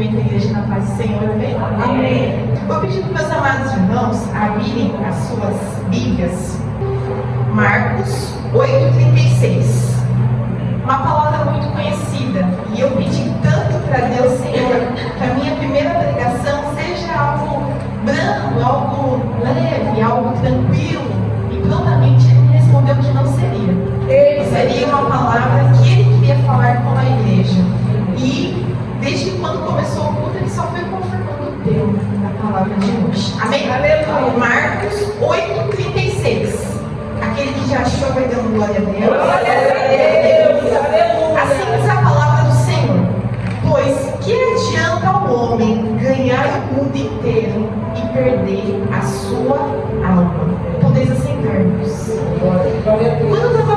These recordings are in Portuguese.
cumprimento a igreja na paz do Senhor, amém? Amém. Vou pedir para meus amados irmãos abrirem as suas Bíblias. Marcos 8,36. Uma palavra muito conhecida. E eu pedi tanto para Deus, Senhor, que a minha primeira pregação seja algo brando, algo leve, algo tranquilo. E prontamente Ele me respondeu que não seria. Seria uma palavra que Ele queria falar com a igreja. E desde quando começou o culto, Ele só foi confirmando o tema da palavra de hoje. Amém? Aleluia. Marcos 8,36. Aquele que já achou vai dando glória a Deus. Glória a Deus. Assim diz a palavra do Senhor. Pois que adianta ao homem ganhar o mundo inteiro e perder a sua alma? Podeis assentar-vos. Quando eu estava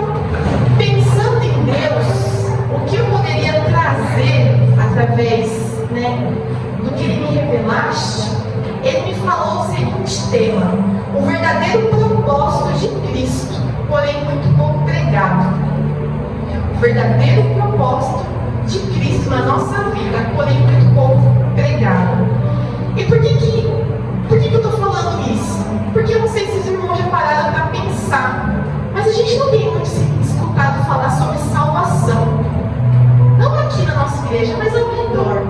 pensando em Deus, o que eu poderia trazer através, do que Ele me revelaste, Ele me falou o seguinte tema: o verdadeiro propósito de Cristo, porém muito pouco pregado. O verdadeiro propósito de Cristo na nossa vida, porém muito pouco pregado. E por que eu estou falando isso? Porque eu não sei se os irmãos já pararam para pensar, mas a gente não tem muito escutado falar sobre salvação. Não aqui na nossa igreja, mas ao redor.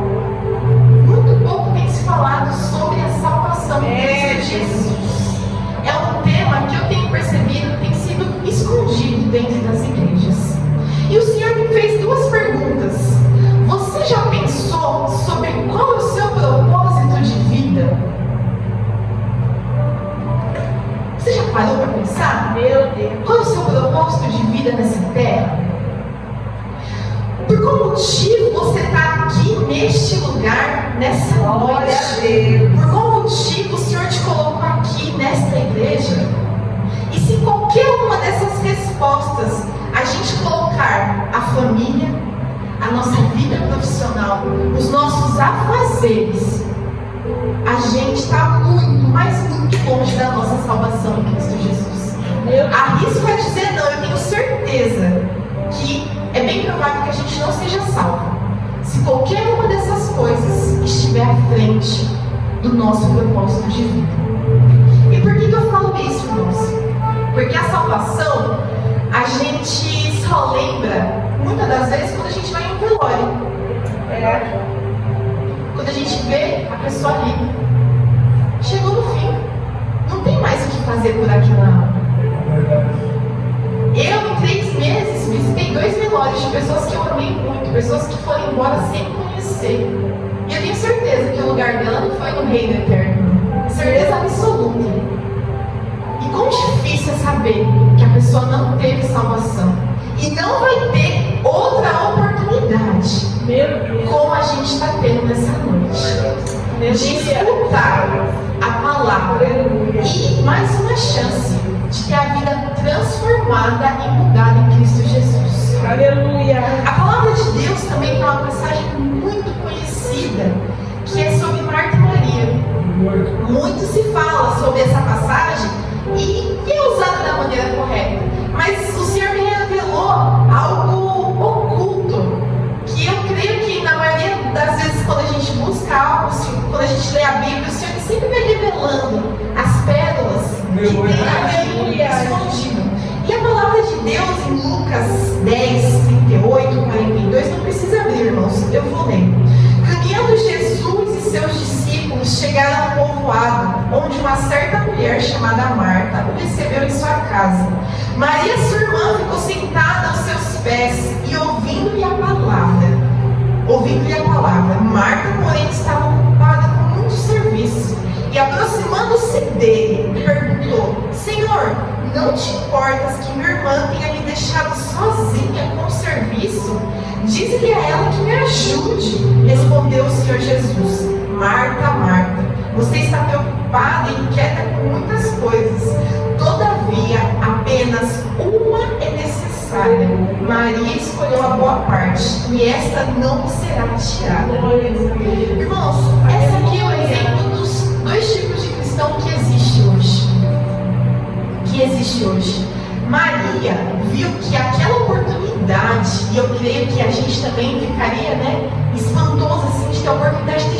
Muito pouco tem se falado sobre a salvação de Cristo Jesus. É um tema que eu tenho percebido tem sido escondido dentro das igrejas. E o Senhor me fez duas perguntas. Você já pensou sobre qual é o seu propósito de vida? Você já parou para pensar? Meu Deus. Qual é o seu propósito de vida nessa terra? Por qual motivo você está aqui neste lugar, nessa noite? Por qual motivo o Senhor te colocou aqui nesta igreja? E se qualquer uma dessas respostas a gente colocar a família, a nossa vida profissional, os nossos afazeres, a gente está muito, mas muito longe da nossa salvação em Cristo Jesus. Arrisco a dizer não, eu tenho certeza que é bem provável que a gente não seja salvo se qualquer uma dessas coisas estiver à frente do nosso propósito de vida. E por que eu falo isso, irmãos? Porque a salvação a gente só lembra muitas das vezes quando a gente vai em um velório. Quando a gente vê a pessoa ali, chegou no fim, não tem mais o que fazer por aquela alma. Eu, em 3 meses, visitei 2 velórios de pessoas que eu amei muito, pessoas que foram embora sem conhecer. E eu tenho certeza que o lugar dela não foi no reino eterno. Certeza absoluta. E quão difícil é saber que a pessoa não teve salvação. E não vai ter outra oportunidade, como a gente está tendo nessa noite, de escutar a palavra. E mais uma chance de ter a vida transformada e mudada em Cristo Jesus. Aleluia! A palavra de Deus também tem uma passagem muito conhecida, que é sobre Marta e Maria. Muito se fala sobre essa passagem e é usada da maneira correta. Mas o Senhor me revelou algo oculto, que eu creio que na maioria das vezes quando a gente busca algo, quando a gente lê a Bíblia, o Senhor sempre vai revelando as pérolas que tem ali escondido. E a palavra de Deus em Lucas 10, 38, 42, não precisa abrir, irmãos, eu vou ler. Caminhando Jesus e seus discípulos chegaram a um povoado, onde uma certa mulher chamada Marta o recebeu em sua casa. Maria, sua irmã, ficou sentada aos seus pés e ouvindo-lhe a palavra. Marta, porém, estava ocupada com muito serviço. E aproximando-se dele, perguntou: Senhor, não te importas que minha irmã tenha me deixado sozinha com o serviço? Dize-lhe a ela que me ajude. Respondeu o Senhor Jesus: Marta, Marta, você está preocupada e inquieta com muitas coisas. Todavia, apenas uma é necessária. Maria escolheu a boa parte, e esta não será tirada. Irmãos, esse aqui é o exemplo dos 2 tipos de cristão que existe hoje. Maria viu que aquela oportunidade, e eu creio que a gente também ficaria, espantoso assim, de ter a oportunidade de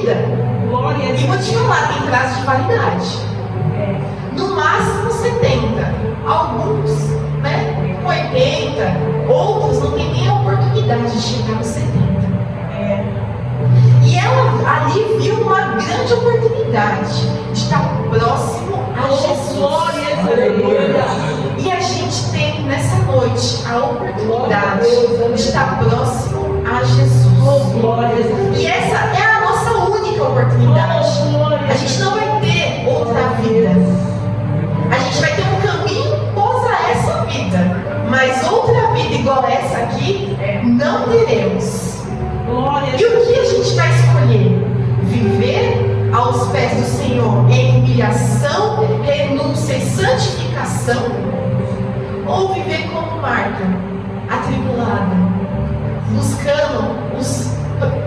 vida. E vou te falar, tem prazo de validade. No máximo 70. Alguns, né, com 80. Outros não têm nem a oportunidade de chegar nos 70. E ela ali viu uma grande oportunidade de estar próximo a Jesus. E a gente tem nessa noite a oportunidade de estar próximo a Jesus. E essa é a nossa única oportunidade. A gente não vai ter outra vida. A gente vai ter um caminho pós a essa vida. Mas outra vida igual essa aqui, não teremos. E o que a gente vai escolher? Viver aos pés do Senhor em humilhação, renúncia e santificação? Ou viver como Marta, atribulada, buscando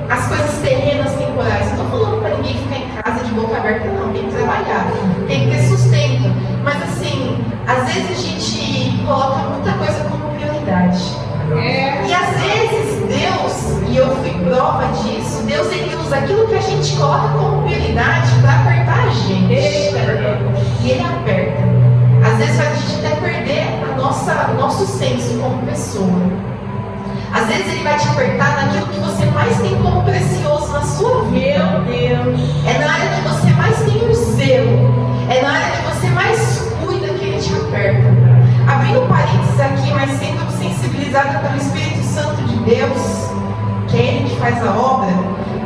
as coisas terrenas, temporais? Não estou falando para ninguém ficar em casa de boca aberta, não. Tem que trabalhar, tem que ter sustento. Mas assim, às vezes a gente coloca muita coisa como prioridade. E às vezes Deus, e eu fui prova disso, Deus ele usa aquilo que a gente coloca como prioridade para apertar a gente. E ele aperta. Às vezes faz a gente até perder o nosso senso como pessoa. Às vezes ele vai te apertar naquilo que você mais tem como precioso na sua vida. É na área que você mais tem o zelo. É na área que você mais cuida que ele te aperta. Abrindo parênteses aqui, mas sendo sensibilizada pelo Espírito Santo de Deus, que é Ele que faz a obra.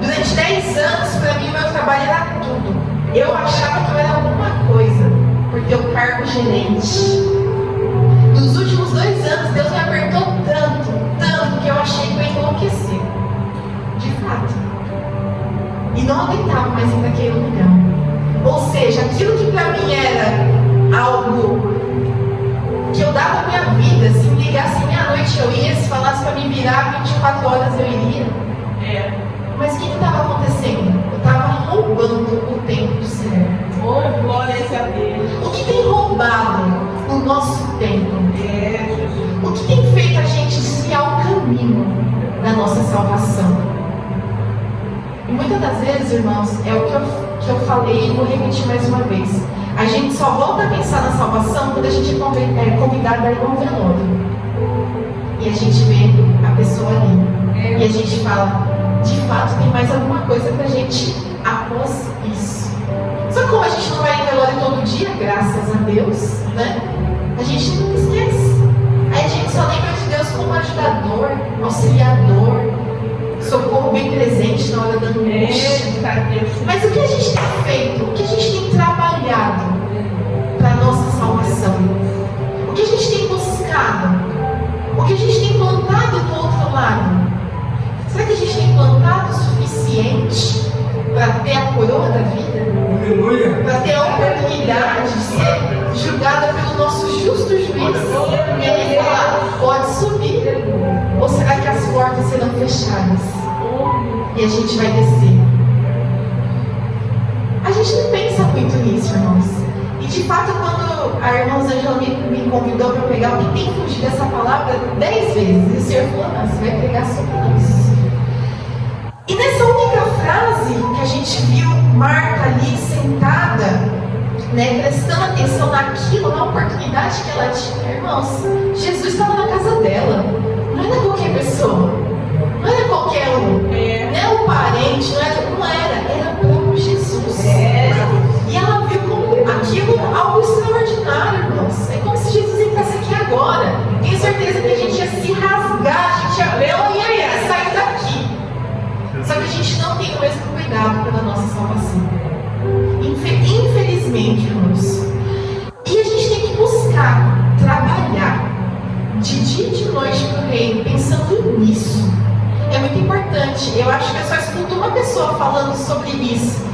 Durante 10 anos, para mim, o meu trabalho era tudo. Eu achava que eu era alguma coisa, por ter o cargo gerente. Nos últimos 2 anos, Deus me apertou tanto, que eu achei que eu ia enlouquecer. De fato. E não aguentava mais ir naquele lugar. Ou seja, aquilo que para mim era algo que eu dava minha vida, se me ligasse meia-noite eu ia, se falasse para me virar 24 horas eu iria. Mas o que estava acontecendo? Eu estava roubando o tempo do Senhor. Oh, glória a Deus. O que tem roubado o nosso tempo? O que tem feito a gente desviar o caminho da nossa salvação? E muitas das vezes, irmãos, é o que eu falei e vou repetir mais uma vez. A gente só volta a pensar na salvação quando a gente é convidado a ir a um velório. E a gente vê a pessoa ali. E a gente fala, de fato tem mais alguma coisa pra gente após isso. Só que como a gente não vai em velório todo dia, graças a Deus, né? A gente não esquece. Aí a gente só lembra de Deus como ajudador, auxiliador, socorro bem presente na hora da angústia. Mas o que a gente tem feito? O que a gente tem trabalhado para a nossa salvação? O que a gente tem buscado? O que a gente tem plantado do outro lado? Será que a gente tem plantado o suficiente para ter a coroa da vida? Para ter a oportunidade de ser julgada pelo nosso justo juiz? E ele falar, pode subir. Ou será que as portas serão fechadas? E a gente vai descer? A gente não pensa muito nisso, irmãos. E de fato, quando a irmã Angela me convidou para pregar, eu tentei fugir dessa palavra 10 vezes. E o Senhor falou, não, você vai pregar sobre isso. E nessa única frase que a gente viu Marta ali sentada, né, prestando atenção naquilo, na oportunidade que ela tinha, irmãos, Jesus estava na casa dela. Não era qualquer pessoa, não era qualquer um, não era um parente, não era o próprio Jesus. E ela viu como aquilo algo extraordinário, irmãos. É como se Jesus entrasse aqui agora. Tenho certeza que a gente ia se rasgar, a gente ia sair daqui. Só que a gente não tem o mesmo cuidado pela nossa salvação. Infelizmente, irmãos. E a gente tem que buscar trabalhar de dia e de noite para o reino, pensando nisso. É muito importante. Eu acho que eu só escuto uma pessoa falando sobre isso,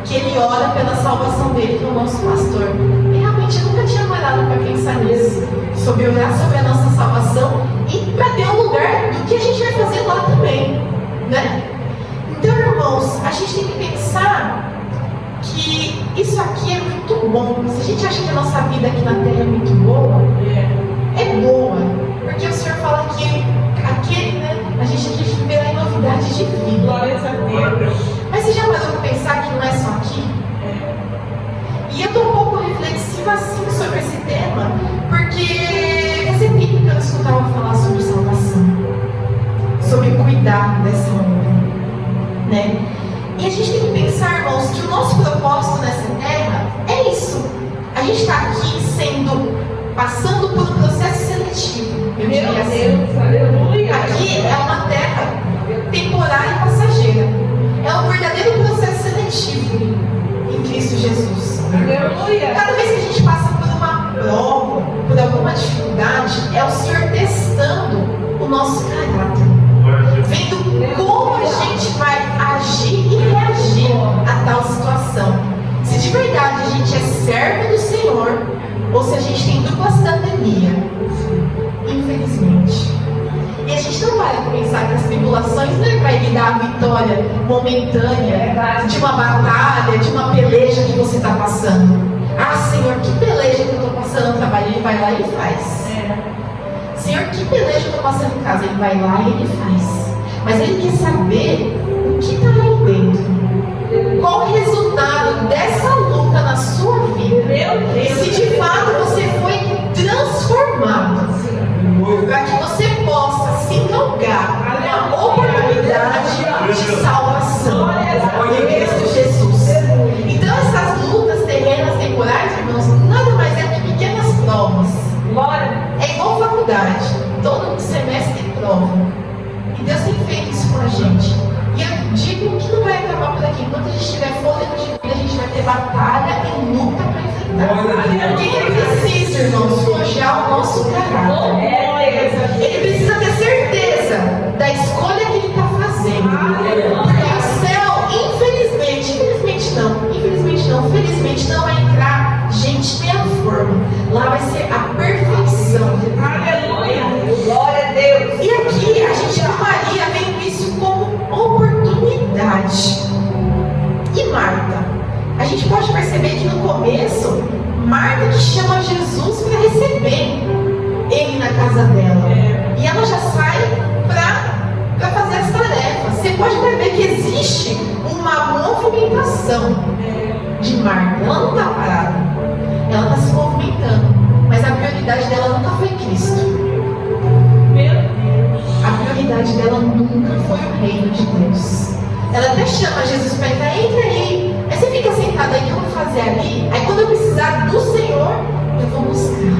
que ele ora pela salvação dele, que é o nosso pastor. E realmente eu nunca tinha parado para pensar nisso, sobre orar sobre a nossa salvação e para ter um lugar do que a gente vai fazer lá também, né? Então, irmãos, a gente tem que pensar que isso aqui é muito bom. Se a gente acha que a nossa vida aqui na Terra é muito boa, é boa, porque o Senhor fala que aquele, né, a gente aqui viverá em novidade de vida. Glória a Deus. Mas você já parou para pensar pensar que não é só aqui? E eu estou um pouco reflexiva assim sobre esse tema, porque fazia tempo que eu não escutava falar sobre salvação, sobre cuidar dessa obra, né? E a gente tem que pensar, irmãos, que o nosso propósito nessa terra é isso. A gente está aqui passando por um processo seletivo, eu diria assim. Aqui é uma terra temporária e passageira. É um verdadeiro processo seletivo em Cristo Jesus. Cada vez que a gente passa por uma prova, por alguma dificuldade, é o Senhor testando o nosso caráter, vendo como a gente vai agir e reagir a tal situação. Se de verdade a gente é servo do Senhor ou se a gente tem dupla cidadania. Infelizmente. E a gente não vai pensar que as tribulações não vai lhe dar a vitória momentânea de uma batalha, de uma peleja que você está passando. Ah, Senhor, que peleja que eu estou passando no trabalho. Ele vai lá e faz. Senhor, que peleja eu estou passando em casa. Ele vai lá e ele faz. Mas ele quer saber o que está aí dentro. Qual o resultado dessa luta na sua vida? E se de fato você foi transformado, para que você possa se galgar uma oportunidade de salvação em Cristo Jesus. Então essas lutas terrenas temporais, irmãos, nada mais é que pequenas provas. É igual faculdade, todo semestre tem prova. E Deus tem feito isso com a gente. E eu digo que não vai acabar por aqui. Enquanto a gente tiver fôlego de vida, a gente vai ter batalha e luta para enfrentar. Porque ele precisa, irmãos, forjar o nosso caráter. Ele precisa ter certeza da escolha que ele está fazendo. Porque o céu, felizmente não vai entrar gente meia forma. Lá vai ser a perfeição. Aleluia! Glória a Deus! E aqui a gente com Maria vendo isso como oportunidade. E Marta? A gente pode perceber que no começo, Marta que chama Jesus para receber ele na casa dela. E ela já sai para fazer as tarefas. Você pode ver que existe uma movimentação de Marta. Ela não está parada. Ela está se movimentando. Mas a prioridade dela nunca foi Cristo. A prioridade dela nunca foi o reino de Deus. Ela até chama Jesus para entrar, entra aí. Aí você fica sentado aí, o que eu vou fazer ali? Aí quando eu precisar do Senhor, eu vou buscar.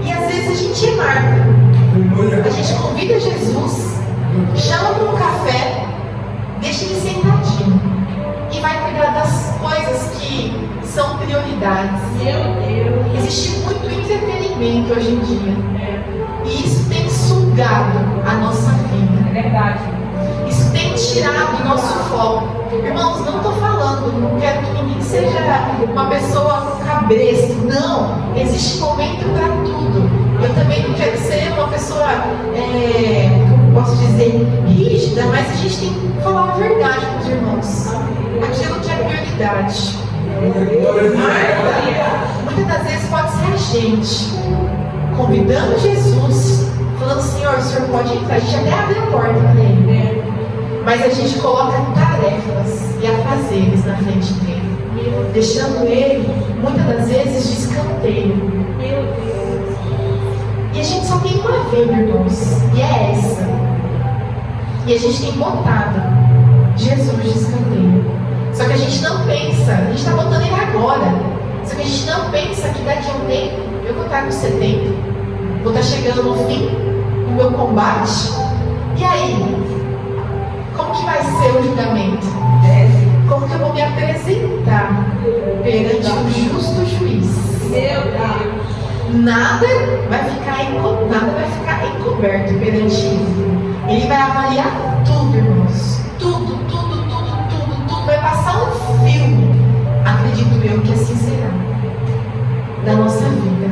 E às vezes a gente é Marta. A gente convida Jesus, chama para um café, deixa ele sentadinho. E vai cuidar das coisas que são prioridades. Existe muito entretenimento hoje em dia. E isso tem sugado a nossa vida. É verdade. Isso tem tirado o nosso foco. Irmãos, não estou falando, não quero que ninguém seja uma pessoa cabresto. Não, existe momento para tudo. Eu também não quero ser uma pessoa, como posso dizer, rígida, mas a gente tem que falar a verdade para os irmãos. Aquilo que é prioridade. Muitas das vezes pode ser a gente convidando Jesus, falando: Senhor, o Senhor pode entrar. A gente até abre a porta para ele, mas a gente coloca tarefas e afazeres na frente dele, deixando ele muitas das vezes de escanteio. E a gente só tem uma vida, irmãos, e é essa. E a gente tem botado Jesus de escanteio. Só que a gente não pensa, a gente está botando ele agora. Só que a gente não pensa que daqui a um tempo eu vou estar com 70, vou estar chegando no fim do meu combate. E aí? Como que vai ser o julgamento? Como que eu vou me apresentar perante o justo juiz? Meu Deus! Nada vai ficar encoberto perante ele. Ele vai avaliar tudo, irmãos. Tudo. Vai passar um filme, acredito eu que assim será, da nossa vida.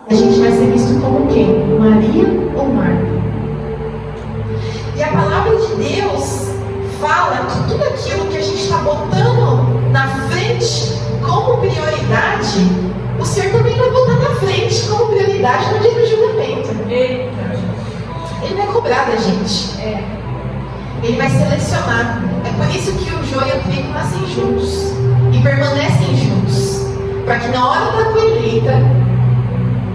A gente vai ser visto como quem? Maria ou Marta? E a palavra de Deus fala que tudo aquilo que a gente está botando na frente como prioridade, o Senhor também vai botar na frente como prioridade no dia do julgamento. Ele vai cobrar da gente. Ele vai selecionar. É por isso que o joio e o trigo nascem juntos e permanecem juntos, para que na hora da colheita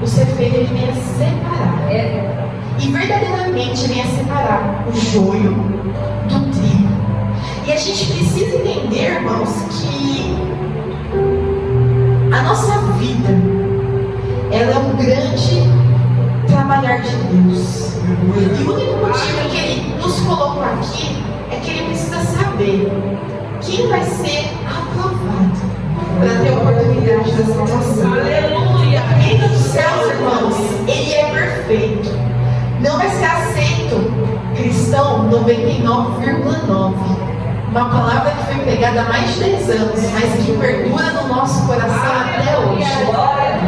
o cefeiro ele venha separar. E verdadeiramente venha separar o joio do trigo. E a gente precisa entender, irmãos, que a nossa vida, ela é um grande trabalhar de Deus. E o único motivo que Ele nos colocou aqui é que Ele precisa saber quem vai ser aprovado para ter a oportunidade da salvação. Aleluia. O reino dos céus, irmãos, Ele é perfeito. Não vai ser aceito cristão 99,9. Uma palavra que foi pregada há mais de 10 anos, mas que perdura no nosso coração até hoje.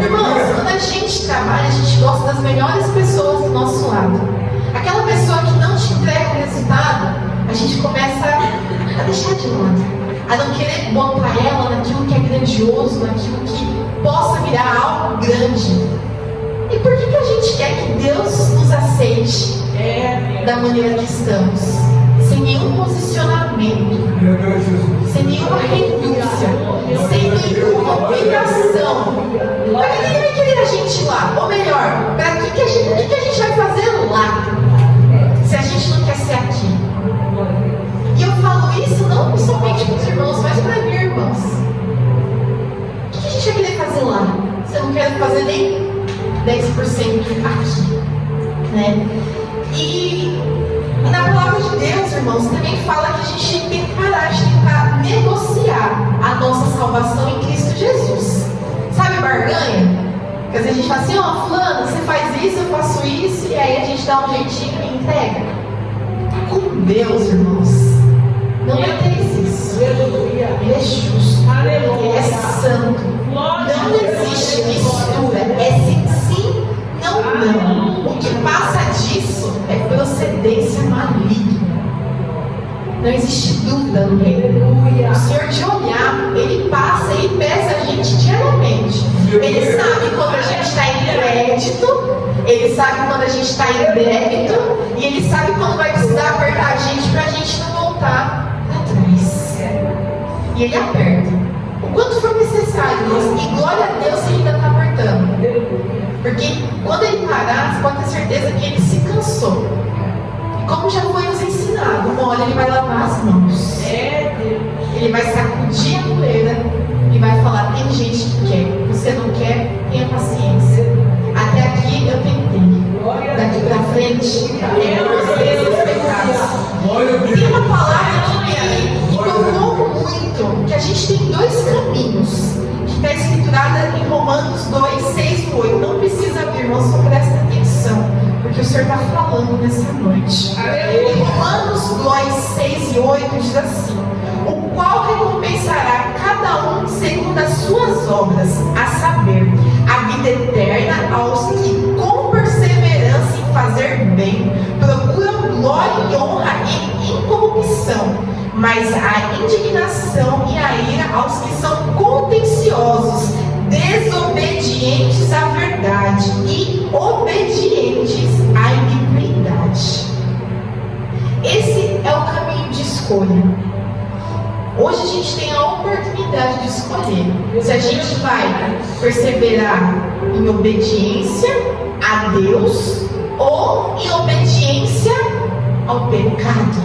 Irmãos, quando a gente trabalha, a gente gosta das melhores pessoas do nosso lado. Aquela pessoa que não te entrega o resultado, a gente começa a deixar de lado, a não querer botar ela naquilo que é grandioso, naquilo que possa virar algo grande. E por que a gente quer que Deus nos aceite da maneira que estamos? Sem nenhum posicionamento, sem nenhuma renúncia, sem nenhuma obrigação. Para que Ele vai querer a gente lá? Ou melhor, para o que a gente vai fazer lá? Se a gente não quer ser aqui. E eu falo isso não somente para os irmãos, mas para mim, irmãos. O que a gente vai querer fazer lá? Se eu não quero fazer nem 10% aqui, né? E na palavra de Deus, irmãos, também fala que a gente tem que parar de tentar negociar a nossa salvação em Cristo Jesus. Sabe barganha? Porque às vezes a gente fala assim, ó, fulano, você faz isso, eu faço isso, e aí a gente dá um jeitinho e entrega. Com Deus, irmãos, não vai ter isso. Ele é justo. Ele é santo. Não existe mistura. É sim, não. O que passa disso é procedência maligna. Não existe dúvida no reino. O Senhor de olhar, Ele passa, Ele pesa a gente diariamente. Ele sabe quando a gente está em crédito, Ele sabe quando a gente está em débito, e Ele sabe quando vai precisar apertar a gente para a gente não voltar atrás. E Ele aperta o quanto for necessário, irmãos. E glória a Deus se Ele ainda está apertando. Porque quando Ele parar, você pode ter certeza que Ele se cansou. E como já foi nos ensinado, uma hora Ele vai lavar as mãos. Ele vai sacudir a poeira e vai falar, tem gente que quer, você não quer, tenha paciência. Até aqui eu tentei. Daqui pra frente, é vocês os pecados. Tem uma palavra que me tocou muito, que a gente tem dois caminhos, que está escriturada em Romanos 2, 6 e 8. Não precisa abrir, irmão, só presta atenção, porque o Senhor está falando nessa noite. Em Romanos 2, 6 e 8 diz assim: o qual recompensará cada um segundo as suas obras, a saber, a vida eterna aos que com perseverança em fazer bem procuram glória e honra e incorrupção, mas a indignação e a ira aos que são contenciosos, desobedientes à verdade e obedientes à iniquidade. Esse é o caminho de escolha. Hoje a gente tem a oportunidade de escolher se a gente vai perseverar em obediência a Deus ou em obediência ao pecado.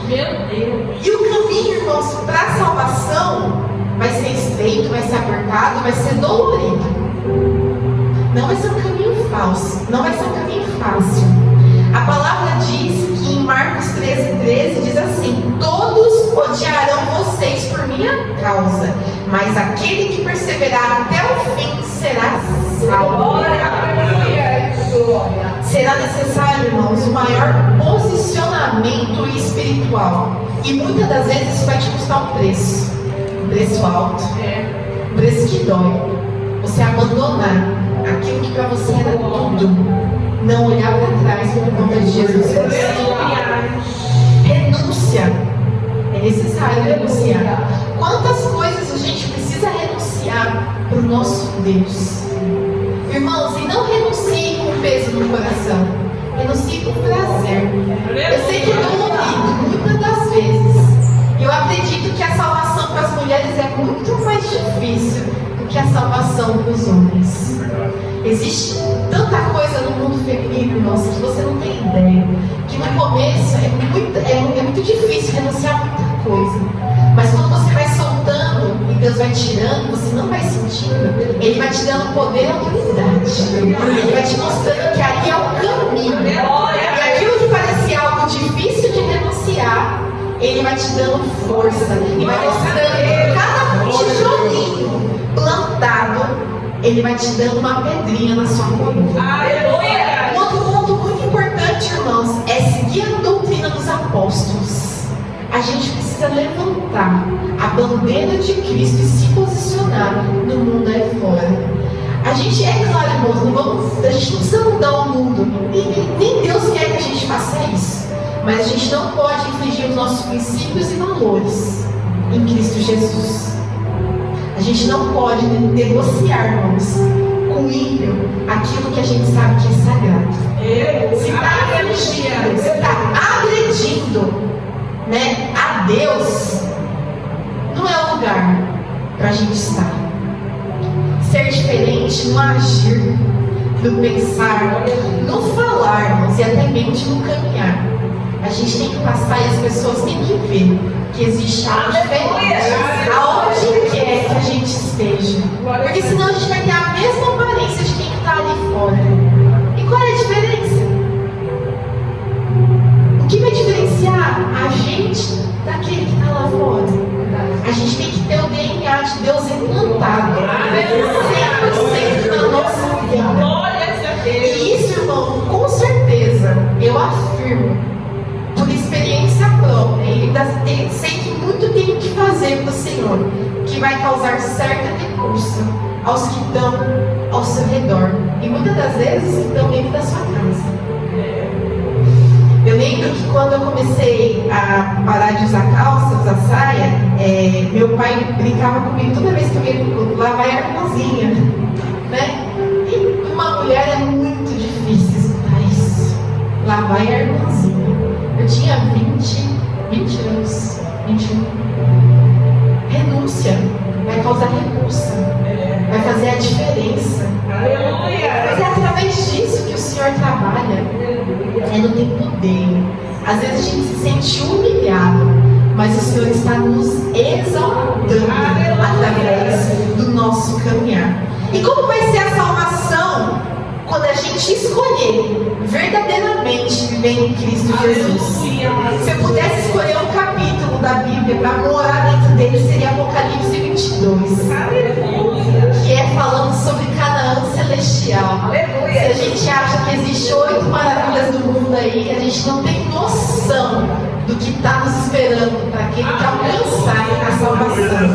Meu Deus. E o caminho, irmãos, para a salvação vai ser estreito, vai ser apertado, vai ser dolorido. Não vai ser um caminho falso, não vai ser um caminho fácil. A palavra diz que em Marcos 13 diz assim: todos odiarão vocês por minha causa, mas aquele que perseverar até o fim será salvo. Será necessário, irmãos, um maior posicionamento espiritual. E muitas das vezes isso vai te custar um preço alto, um preço que dói. Você abandonar aquilo que para você era tudo, não olhar para trás por conta de Jesus Cristo. Renúncia. É necessário renunciar. Quantas coisas a gente precisa renunciar para o nosso Deus? Irmãos, e não renuncie com peso no coração. Renuncie com prazer. Eu sei que é dolorido, muitas das vezes. E eu acredito que a salvação para as mulheres é muito mais difícil do que a salvação para os homens. Existe tanta coisa no mundo feminino, irmãos, que você não tem ideia. Que no começo é muito difícil renunciar a muita coisa. Mas quando você vai soltando e Deus vai tirando, você não vai sentindo, Ele vai te dando poder e autoridade. Ele vai te mostrando que ali é o caminho. E aquilo que parecia algo difícil de renunciar, Ele vai te dando força. E vai mostrando que cada tijolinho plantado, Ele vai te dando uma pedrinha na sua coluna. Um outro ponto muito importante, irmãos, é seguir a doutrina dos apóstolos. A gente precisa levantar a bandeira de Cristo e se posicionar no mundo aí fora. A gente, é claro, irmãos, a gente não precisa mudar o mundo. Nem Deus quer que a gente faça isso. Mas a gente não pode infringir os nossos princípios e valores em Cristo Jesus. A gente não pode negociar, irmãos, com o ímpio aquilo que a gente sabe que é sagrado. Se está agredindo, né, a Deus, não é o lugar para a gente estar. Ser diferente no agir, no pensar, no falar, irmãos, e até mesmo no caminhar. A gente tem que passar e as pessoas têm que ver que existe algo diferente aonde quer que a gente esteja. Porque senão a gente vai ter a mesma aparência de quem está ali fora. E qual é a diferença? O que vai diferenciar a gente daquele que está lá fora? A gente tem que ter o DNA de Deus implantado 100% na nossa vida. E isso, irmão, com certeza, eu afirmo, por experiência própria, e sei que muito tenho que fazer para o Senhor, que vai causar certa repulsa aos que estão ao seu redor. E muitas das vezes estão dentro da sua casa. Eu lembro que quando eu comecei a parar de usar calça, usar saia, meu pai brincava comigo toda vez que eu ia no culto, lá vai a irmãzinha, né? E uma mulher é muito difícil escutar isso. Lá vai a irmãzinha. Eu tinha 20 anos, 21. Renúncia vai causar repulsa, vai fazer a diferença. Mas é através disso que o Senhor trabalha. É no tempo dele. Às vezes a gente se sente humilhado, mas o Senhor está nos exaltando através do nosso caminhar. E como vai ser a salvação quando a gente escolher verdadeiramente viver em Cristo Jesus? Se eu pudesse escolher um capítulo da Bíblia para morar dentro dele, seria Apocalipse 22, que é falando sobre Canaã celestial. Se a gente acha que existe 8 maravilhas do mundo aí, a gente não tem noção do que está nos esperando para aquele que alcançar a salvação.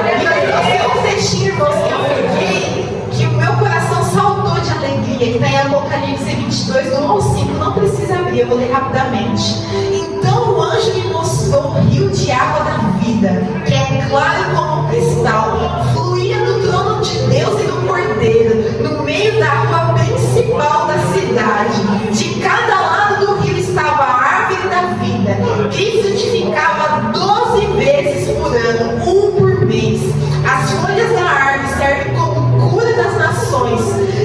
E eu trouxe um textinho, irmãos, que eu fiquei, que o meu coração saltou de alegria, que está em Apocalipse 22, do 1 ao 5. Não precisa abrir, eu vou ler rapidamente. Então o anjo me mostrou o rio de água da vida, que é claro como cristal, fluía do trono de Deus e do Cordeiro, no meio da rua principal da cidade. De cada lado do rio estava a árvore da vida, que frutificava 12 vezes por ano, um por mês. As folhas da árvore servem como cura das nações.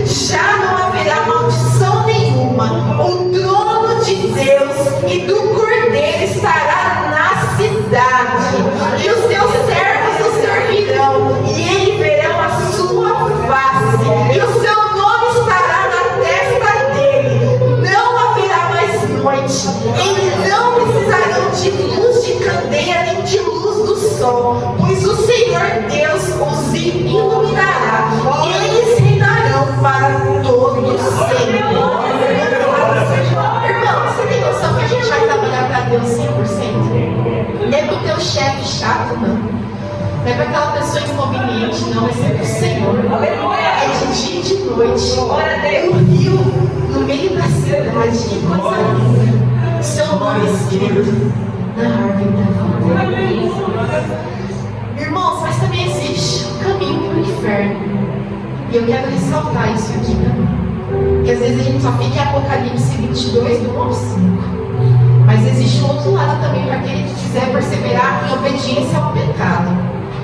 Já não haverá maldição nenhuma. O trono de Deus e do Cordeiro estará na cidade, e os seus servos o servirão, e eles verão a sua face, e o seu nome estará na testa dele. Não haverá mais noite. Eles não precisarão de luz de candeia nem de luz do sol, pois o Senhor Deus os iluminará, e eles reinarão para todos sempre. Irmão, você tem noção que a gente vai trabalhar para Deus 100%? Não é para o teu chefe chato, não. Não é para aquela pessoa inconveniente, não. Vai ser para o Senhor. É de dia e de noite. Um rio no meio da cidade. Que coisa linda. Seu nome escrito na árvore da vida. Irmãos, mas também existe um caminho para o inferno. E eu quero ressaltar isso aqui também. Porque às vezes a gente só fica em Apocalipse 22, do 1 ao 5. Mas existe um outro lado também para aquele que quiser perseverar em obediência ao pecado.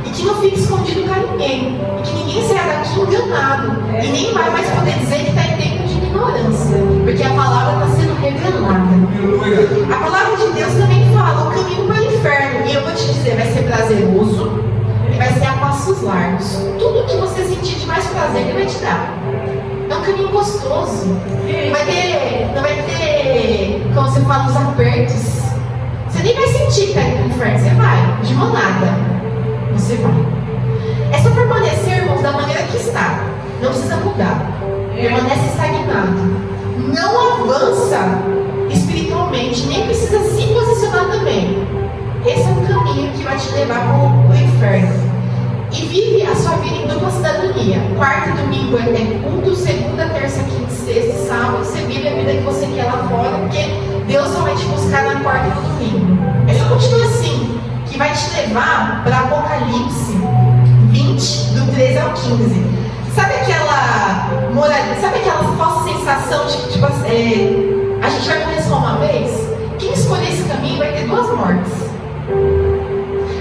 E que não fique escondido para ninguém. E que ninguém saia daqui enganado. E nem vai mais poder dizer que está em tempo de ignorância. Porque a palavra está sendo revelada. A palavra de Deus também fala o caminho para o inferno. E eu vou te dizer, vai ser prazeroso e vai ser a passos largos. Tudo que você sentir de mais prazer, Ele vai te dar. É um caminho gostoso. Não vai ter, como você fala, os apertos. Você nem vai sentir que está indo para o inferno. Você vai, de manada. Você vai. É só permanecer, irmãos, da maneira que está. Não precisa mudar. Permanece estagnado. Não avança espiritualmente. Nem precisa se posicionar também. Esse é o caminho que vai te levar para o inferno. E vive a sua vida em dupla cidadania. Quarta e domingo é culto. Segunda, terça, quinta, sexta e sábado. Você vive a vida que você quer lá fora. Porque Deus só vai te buscar na quarta e no domingo. Ele continua assim. Que vai te levar para Apocalipse 20, do 13 ao 15. Sabe aquela falsa sensação de que tipo, a gente vai morrer só uma vez? Quem escolher esse caminho vai ter duas mortes.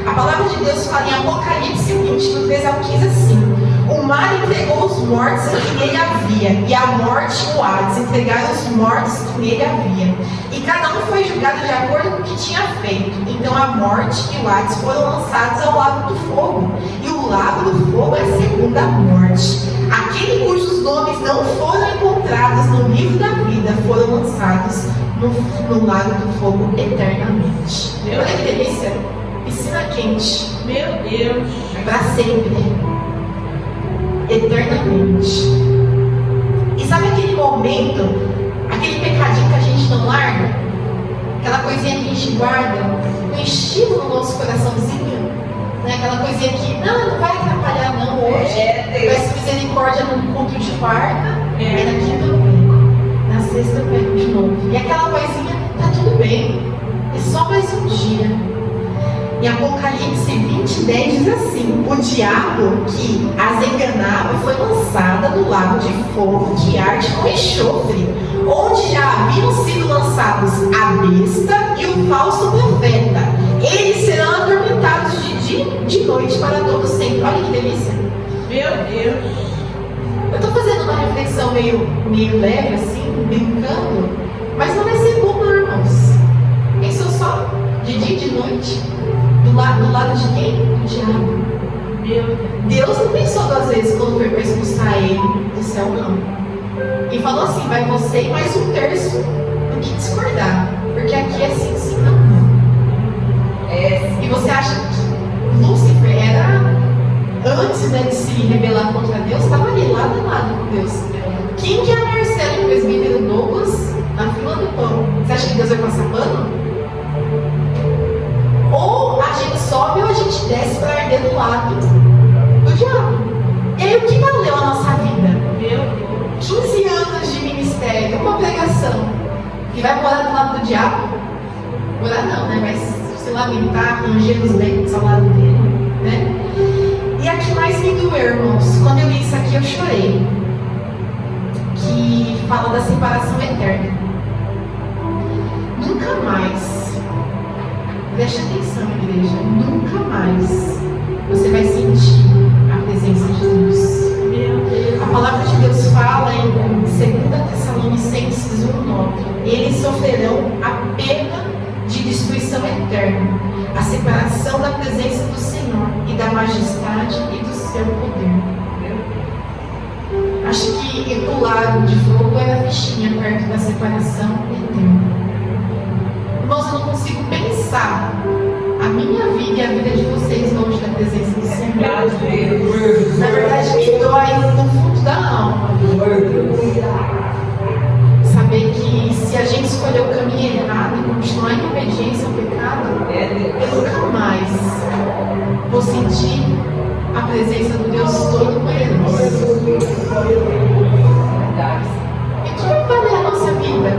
A palavra de Deus fala em Apocalipse 20, do 13 ao 15 assim: o mar entregou os mortos que nele havia, e a morte e o Hades entregaram os mortos que nele havia. E cada um foi julgado de acordo com o que tinha feito. Então a morte e o Hades foram lançados ao lago do fogo. E o lago do fogo é a segunda morte. Aquele cujos nomes não foram encontrados no livro da vida foram lançados no lago do fogo eternamente. Olha que delícia! Piscina quente. Meu Deus. Para sempre. Eternamente. E sabe aquele momento, aquele pecadinho que a gente não larga? Aquela coisinha que a gente guarda, um estímulo no nosso coraçãozinho, né? Aquela coisinha que não vai atrapalhar não hoje. Vai ser misericórdia no culto de quarta, aí na quinta eu pego, na sexta eu pego de novo. E aquela coisinha, tá tudo bem, é só mais um dia. Em Apocalipse 20, 10 diz assim: o diabo que as enganava foi lançada no lago de fogo que arde com enxofre, onde já haviam sido lançados a besta e o falso profeta. Eles serão atormentados de dia e de noite para todo sempre. Olha que delícia. Meu Deus. Eu estou fazendo uma reflexão meio leve assim, brincando, mas não vai ser bom, não, irmãos. Pensou só? De dia e de noite. Do lado de quem? Do diabo. Deus não pensou duas vezes quando foi para expulsar ele do céu, não. E falou assim: vai você e mais um terço do que discordar. Porque aqui é sim, sim, não, não. E você acha que Lúcifer era, antes, né, de se rebelar contra Deus, estava ali, lado a lado com Deus. Quem que é a Marcela e o presbítero Douglas na fila do pão? Você acha que Deus vai passar pano? Ou a gente sobe ou a gente desce para arder do lado do diabo. E aí o que valeu a nossa vida? 15 anos de ministério, uma pregação. E vai morar do lado do diabo? Morar não, né? Mas se lamentar, ranger os dentes ao lado dele, né? E a que mais me doeu, irmãos, quando eu li isso aqui eu chorei. Que fala da separação eterna. Nunca mais, preste atenção, igreja, nunca mais você vai sentir a presença de Deus. A palavra de Deus fala em 2 Tessalonicenses 1:9: eles sofrerão a pena de destruição eterna, a separação da presença do Senhor e da majestade e do seu poder. Acho que o lago de fogo era a fichinha perto da separação eterna. Irmãos, eu não consigo pensar a minha vida e a vida de vocês longe da presença do Senhor. Na verdade, me dói no fundo da alma saber que se a gente escolher o caminho errado e continuar em obediência ao pecado, eu nunca mais vou sentir a presença do Deus Todo-Poderoso. E o que vai valer a nossa vida?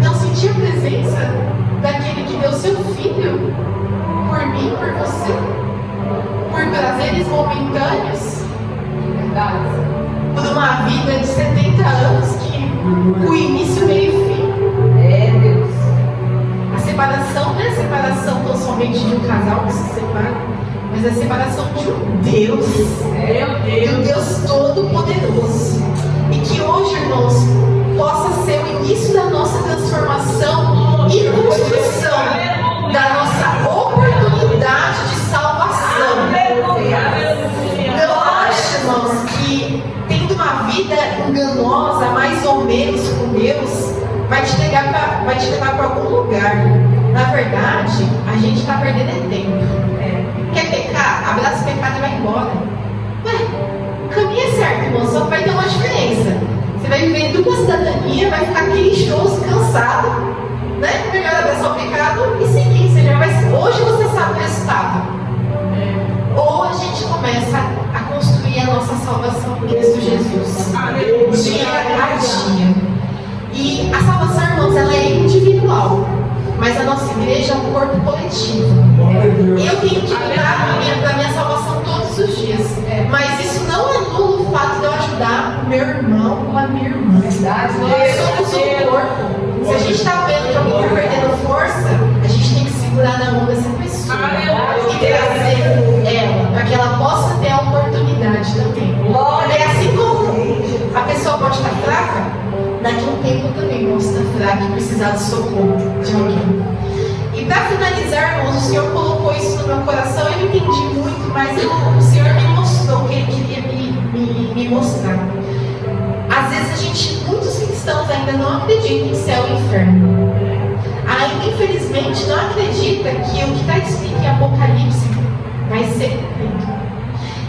Não sentir a presença daquele que deu seu filho por mim, por você, por prazeres momentâneos, por uma vida de 70 anos que o início, meio e fim. separação não é a separação tão somente de um casal que se separa, mas é a separação de um Deus, de um Deus Todo-Poderoso. E que hoje, irmãos, possa ser o início da nossa transformação e construção da nossa oportunidade de salvação. Eu acho, irmãos, que tendo uma vida enganosa, mais ou menos com Deus, vai te levar para algum lugar. Na verdade, a gente está perdendo tempo. Quer pecar? Abraça o pecado e vai embora. Ué, o caminho é certo, irmão, só que vai ter uma diferença. Você vai viver em dupla cidadania, vai ficar queixoso, cansado, né? Melhor abraçar o pecado e seguir. Hoje você sabe o resultado. Ou a gente começa a construir a nossa salvação em Cristo Jesus, dia a dia. E a salvação, irmãos, ela é individual, mas a nossa igreja é um corpo coletivo. Eu tenho que lutar para a minha salvação todos os dias, mas isso não anula o fato de eu ajudar o meu irmão ou a minha irmã. Nós somos um corpo. Se a gente está vendo que alguém está perdendo força, a gente tem que segurar na mão dessa pessoa e trazer ela, para que ela possa ter a oportunidade também. É assim como a pessoa pode estar fraca, daqui a um tempo também pode estar fraca e precisar de socorro de alguém. E para finalizar, irmãos, o Senhor colocou isso no meu coração, eu não entendi muito, mas o Senhor me mostrou o que Ele queria me mostrar. Às vezes muitos cristãos ainda não acreditam em céu e inferno. Ainda, infelizmente, não acredita que o que está escrito em Apocalipse vai ser cumprido.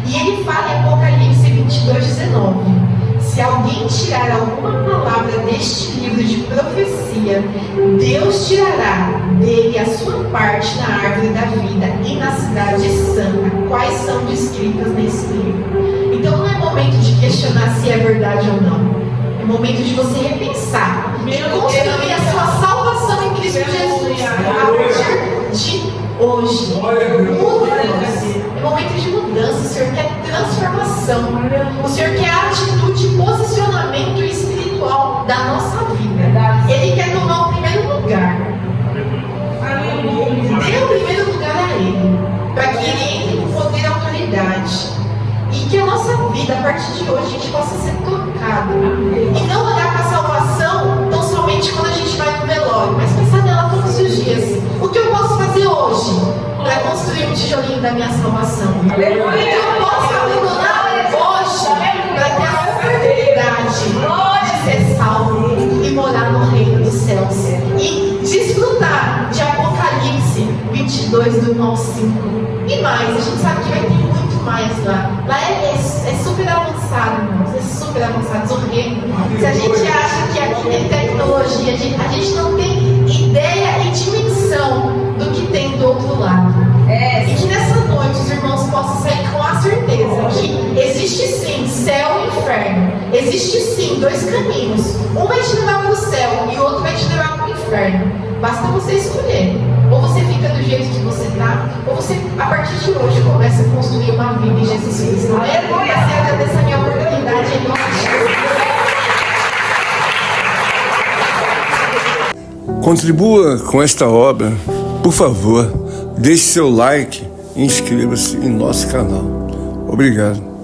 E ele fala em Apocalipse 22:19: se alguém tirar alguma palavra deste livro de profecia, Deus tirará dele a sua parte na árvore da vida e na cidade santa, quais são descritas nesse livro. Então não é momento de questionar se é verdade ou não. É momento de você repensar e construir a sua salvação em Cristo Jesus a partir de hoje. Mudança. É momento de mudança. O Senhor quer transformação. O Senhor quer atitude e posicionamento espiritual da nossa vida. Ele quer tomar o primeiro lugar. Dê o primeiro lugar a Ele, para que Ele entre com poder e autoridade. E que a nossa vida, a partir de hoje, a gente possa ser tocada. E não olhar para a salvação tão somente quando a gente vai no velório, mas pensar nela todos os dias. O que eu posso fazer hoje para construir um tijolinho da minha salvação? O que eu posso abandonar hoje para ter a oportunidade de ser salvo e morar no reino dos céus? E desfrutar de Apocalipse 22, do 1 ao 5. E mais, a gente sabe que vai ter muito mais lá. Lá é super avançado, irmãos. É super avançado, horrível. Se a gente acha que aqui tem tecnologia, a gente não tem ideia e dimensão do que tem do outro lado. E que nessa noite os irmãos possam sair com a certeza que existe sim céu e inferno. Existe sim dois caminhos. Um vai te levar para o céu e o outro vai te levar para o inferno. Basta você escolher. Ou você fica do jeito que você está, ou você, a partir de hoje, começa a construir uma vida em Jesus Cristo. Eu agradeço a minha oportunidade em nome de Jesus. Contribua com esta obra. Por favor, deixe seu like e inscreva-se em nosso canal. Obrigado.